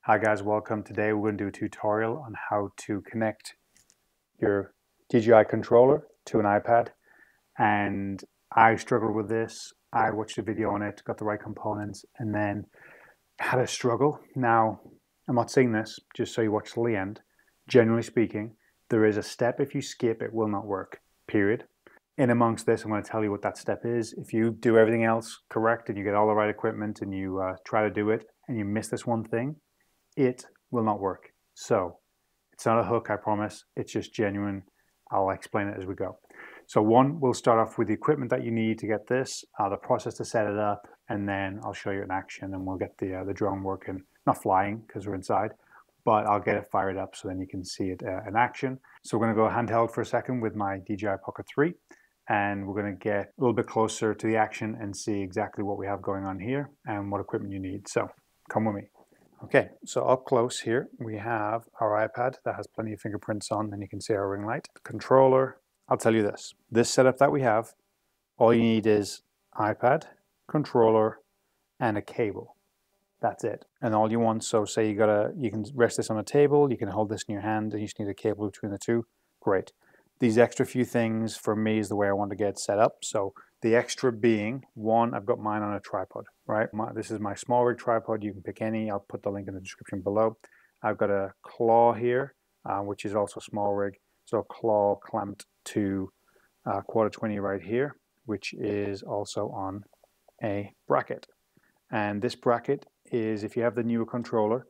Hi guys, welcome. Today we're going to do a tutorial on how to connect your DJI controller to an iPad. And I struggled with this. I watched a video on it, got the right components, and then had a struggle. Now, I'm not saying this just so you watch till the end. Generally speaking, there is a step. If you skip, it will not work, period. In amongst this, I'm going to tell you what that step is. If you do everything else correct and you get all the right equipment and you try to do it and you miss this one thing, it will not work. So it's not a hook, I promise. It's just genuine. I'll explain it as we go. So one, we'll start off with the equipment that you need to get this, the process to set it up, and then I'll show you in action and we'll get the drone working, not flying because we're inside, but I'll get it fired up so then you can see it in action. So we're going to go handheld for a second with my DJI Pocket 3, and we're going to get a little bit closer to the action and see exactly what we have going on here and what equipment you need. So come with me. Okay, so up close here, we have our iPad that has plenty of fingerprints on, and you can see our ring light. The controller, I'll tell you this setup that we have, all you need is iPad, controller, and a cable. That's it. And all you want, so say you can rest this on a table, you can hold this in your hand, and you just need a cable between the two. Great. These extra few things for me is the way I want to get set up. So the extra being, one, I've got mine on a tripod, right? This is my Smallrig tripod. You can pick any. I'll put the link in the description below. I've got a claw here, which is also Smallrig. So a claw clamped to quarter 20 right here, which is also on a bracket. And this bracket is, if you have the newer controller,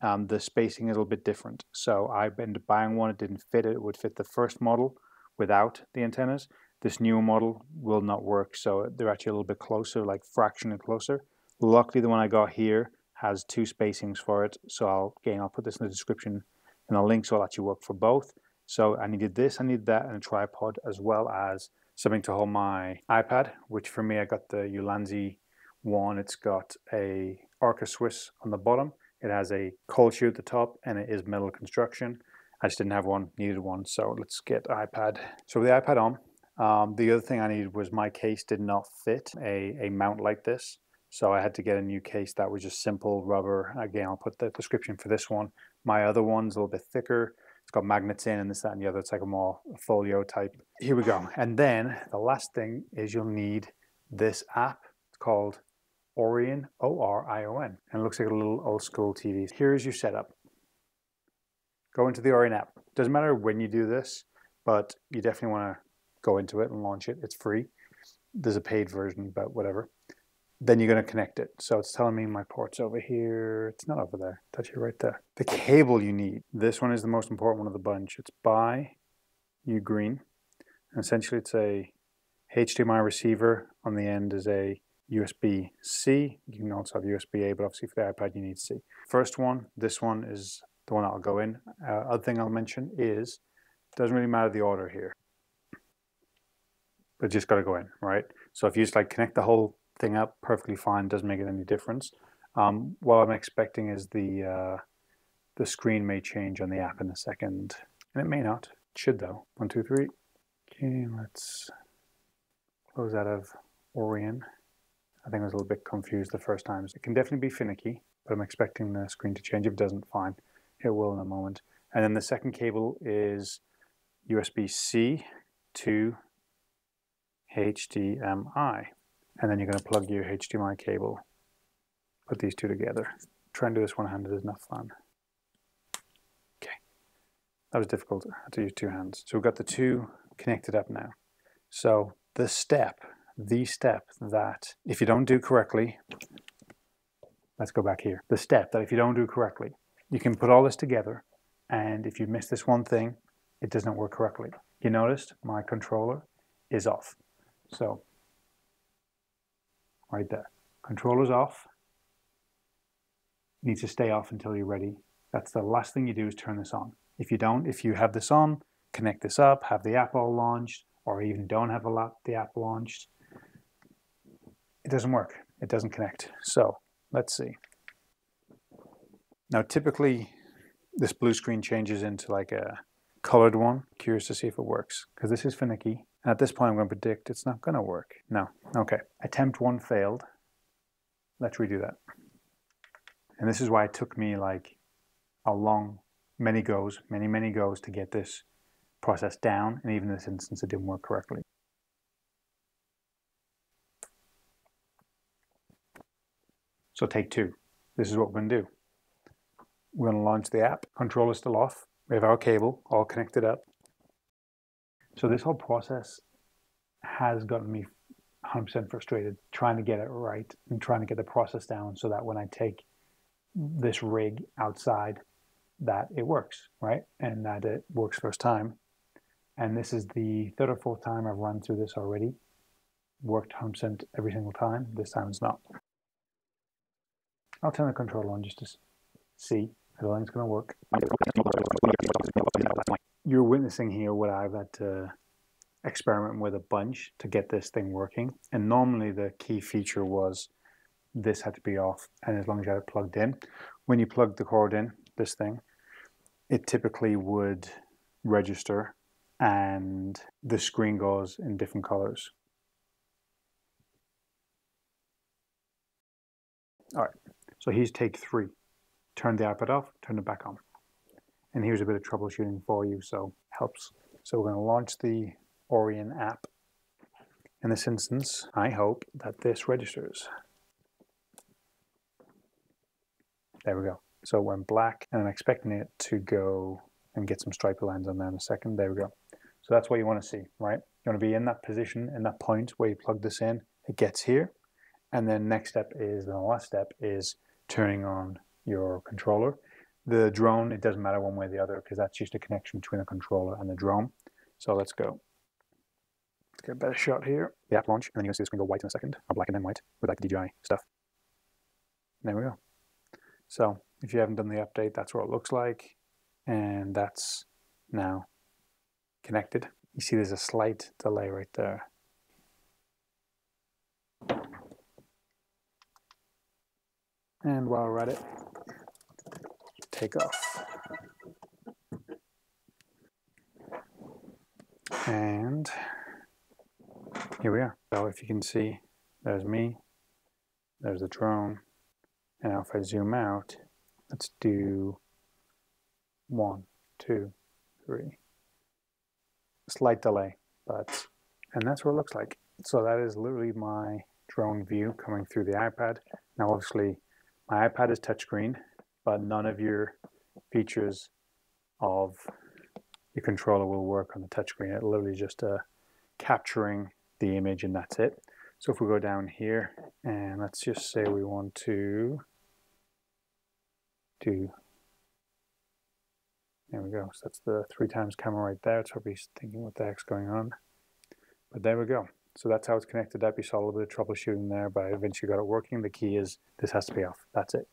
the spacing is a little bit different. So I've been buying one, it didn't fit it. It would fit the first model without the antennas. This new model will not work, so they're actually a little bit closer, like fractionally closer. Luckily, the one I got here has two spacings for it, so I'll put this in the description and a link so it'll actually work for both. So I needed this, I needed that, and a tripod, as well as something to hold my iPad, which for me, I got the Ulanzi one. It's got a Arca Swiss on the bottom. It has a cold shoe at the top, and it is metal construction. I just didn't have one, needed one, so let's get iPad. So with the iPad on, the other thing I needed was my case did not fit a mount like this. So I had to get a new case that was just simple rubber. Again, I'll put the description for this one. My other one's a little bit thicker. It's got magnets in and this, that, and the other. It's like a more folio type. Here we go. And then the last thing is you'll need this app. It's called ORION, O-R-I-O-N. And it looks like a little old school TV. Here's your setup. Go into the ORION app. Doesn't matter when you do this, but you definitely want to go into it and launch it. It's free. There's a paid version, but whatever. Then you're going to connect it. So it's telling me my port's over here. It's not over there. Touch it right there. The cable you need. This one is the most important one of the bunch. It's by UGreen. And essentially it's a HDMI receiver. On the end is a USB-C. You can also have USB-A, but obviously for the iPad you need C. First one, this one is the one that'll go in. Other thing I'll mention is, it doesn't really matter the order here. But just got to go in, right? So if you just like connect the whole thing up, perfectly fine, doesn't make it any difference. What I'm expecting is the screen may change on the app in a second, and it may not. It should though. 1, 2, 3. Okay, let's close out of ORION. I think I was a little bit confused the first time. So it can definitely be finicky, but I'm expecting the screen to change. If it doesn't, fine. It will in a moment. And then the second cable is USB-C to HDMI, and then you're going to plug your HDMI cable, put these two together. Try and do this one-handed is not fun. Okay, that was difficult. I had to use two hands. So we've got the two connected up now. So the step that if you don't do correctly, let's go back here. The step that if you don't do correctly, you can put all this together, and if you miss this one thing, it does not work correctly. You noticed my controller is off. So, right there, controller's off. Needs to stay off until you're ready. That's the last thing you do is turn this on. If you have this on, connect this up, have the app all launched, or even don't have the app launched, it doesn't work. It doesn't connect. So, let's see. Now, typically, this blue screen changes into like a colored one. Curious to see if it works, because this is finicky. And at this point, I'm going to predict it's not going to work. No. Okay. Attempt 1 failed. Let's redo that. And this is why it took me like many goes to get this process down, and even in this instance it didn't work correctly. So take two. This is what we're going to do. We're going to launch the app. Controller's still off. We have our cable all connected up. So this whole process has gotten me 100% frustrated trying to get it right and trying to get the process down so that when I take this rig outside, that it works, right? And that it works first time. And this is the third or fourth time I've run through this already. Worked 100% every single time. This time it's not. I'll turn the controller on just to see if everything's going to work. You're witnessing here what I've had to experiment with a bunch to get this thing working. And normally the key feature was this had to be off, and as long as you had it plugged in. When you plug the cord in, this thing, it typically would register and the screen goes in different colors. All right, so here's take 3. Turn the iPad off, turn it back on. And here's a bit of troubleshooting for you, so helps. So we're going to launch the ORION app. In this instance, I hope that this registers. There we go. So it went black, and I'm expecting it to go and get some stripy lines on there in a second. There we go. So that's what you want to see, right? You want to be in that position, in that point where you plug this in. It gets here, and then next step is, the last step is turning on your controller. The drone, it doesn't matter one way or the other because that's just a connection between the controller and the drone. So let's go. Let's get a better shot here. The app launch, and then you'll see the screen go white in a second, or black and then white, with like the DJI stuff. There we go. So if you haven't done the update, that's what it looks like. And that's now connected. You see there's a slight delay right there. And while we're at it, take off. And here we are. So if you can see, there's me, there's the drone. And now if I zoom out, let's do 1, 2, 3. Slight delay, and that's what it looks like. So that is literally my drone view coming through the iPad. Now obviously my iPad is touchscreen, but none of your features of your controller will work on the touchscreen. It literally just capturing the image, and that's it. So if we go down here and let's just say we want to do, there we go. So that's the 3x camera right there. It's probably thinking what the heck's going on. But there we go. So that's how it's connected up. You saw a little bit of troubleshooting there, but I eventually got it working. The key is this has to be off. That's it.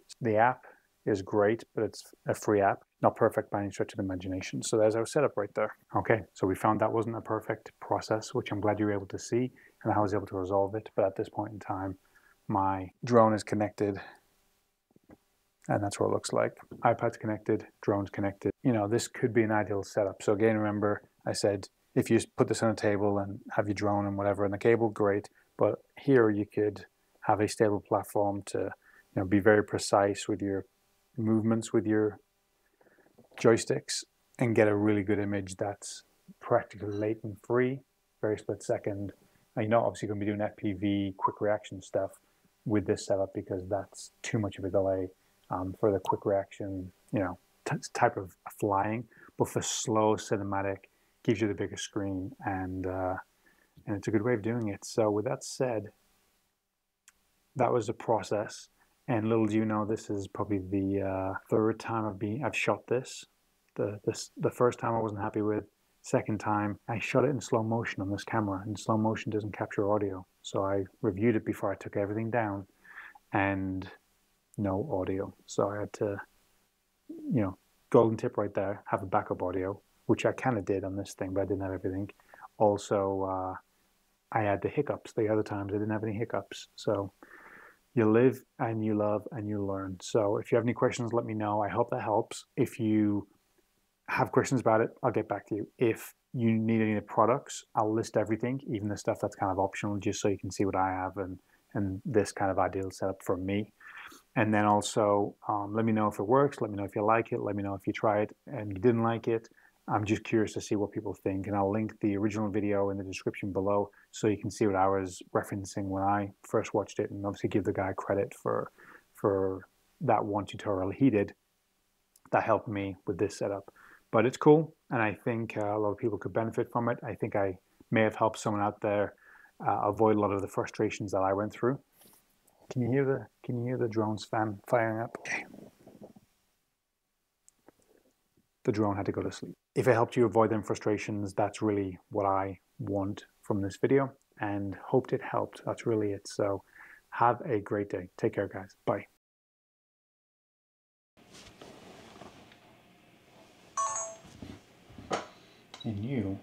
So the app is great, but it's a free app. Not perfect by any stretch of the imagination. So there's our setup right there. Okay, so we found that wasn't a perfect process, which I'm glad you were able to see, and I was able to resolve it. But at this point in time, my drone is connected, and that's what it looks like. iPad's connected, drone's connected. You know, this could be an ideal setup. So again, remember, I said, if you put this on a table and have your drone and whatever and the cable, great. But here you could have a stable platform to, you know, be very precise with your movements with your joysticks and get a really good image that's practically latent free, very split second. And you're not obviously going to be doing FPV quick reaction stuff with this setup because that's too much of a delay for the quick reaction, you know, type of flying. But for slow cinematic, gives you the bigger screen, and it's a good way of doing it. So with that said, that was the process. And little do you know, this is probably the third time I've shot this. The first time I wasn't happy with. Second time, I shot it in slow motion on this camera, and slow motion doesn't capture audio. So I reviewed it before I took everything down, and no audio. So I had to, you know, golden tip right there, have a backup audio, which I kind of did on this thing, but I didn't have everything. Also, I had the hiccups. The other times I didn't have any hiccups. So you live and you love and you learn. So if you have any questions, let me know. I hope that helps. If you have questions about it, I'll get back to you. If you need any of the products, I'll list everything, even the stuff that's kind of optional, just so you can see what I have and this kind of ideal setup for me. And then also let me know if it works, let me know if you like it, let me know if you try it and you didn't like it. I'm just curious to see what people think, and I'll link the original video in the description below so you can see what I was referencing when I first watched it, and obviously give the guy credit for that one tutorial he did that helped me with this setup. But it's cool, and I think a lot of people could benefit from it. I think I may have helped someone out there avoid a lot of the frustrations that I went through. Can you hear the drone's fan firing up? Okay. The drone had to go to sleep. If it helped you avoid them frustrations, that's really what I want from this video, and hoped it helped. That's really it. So have a great day. Take care, guys. Bye. And you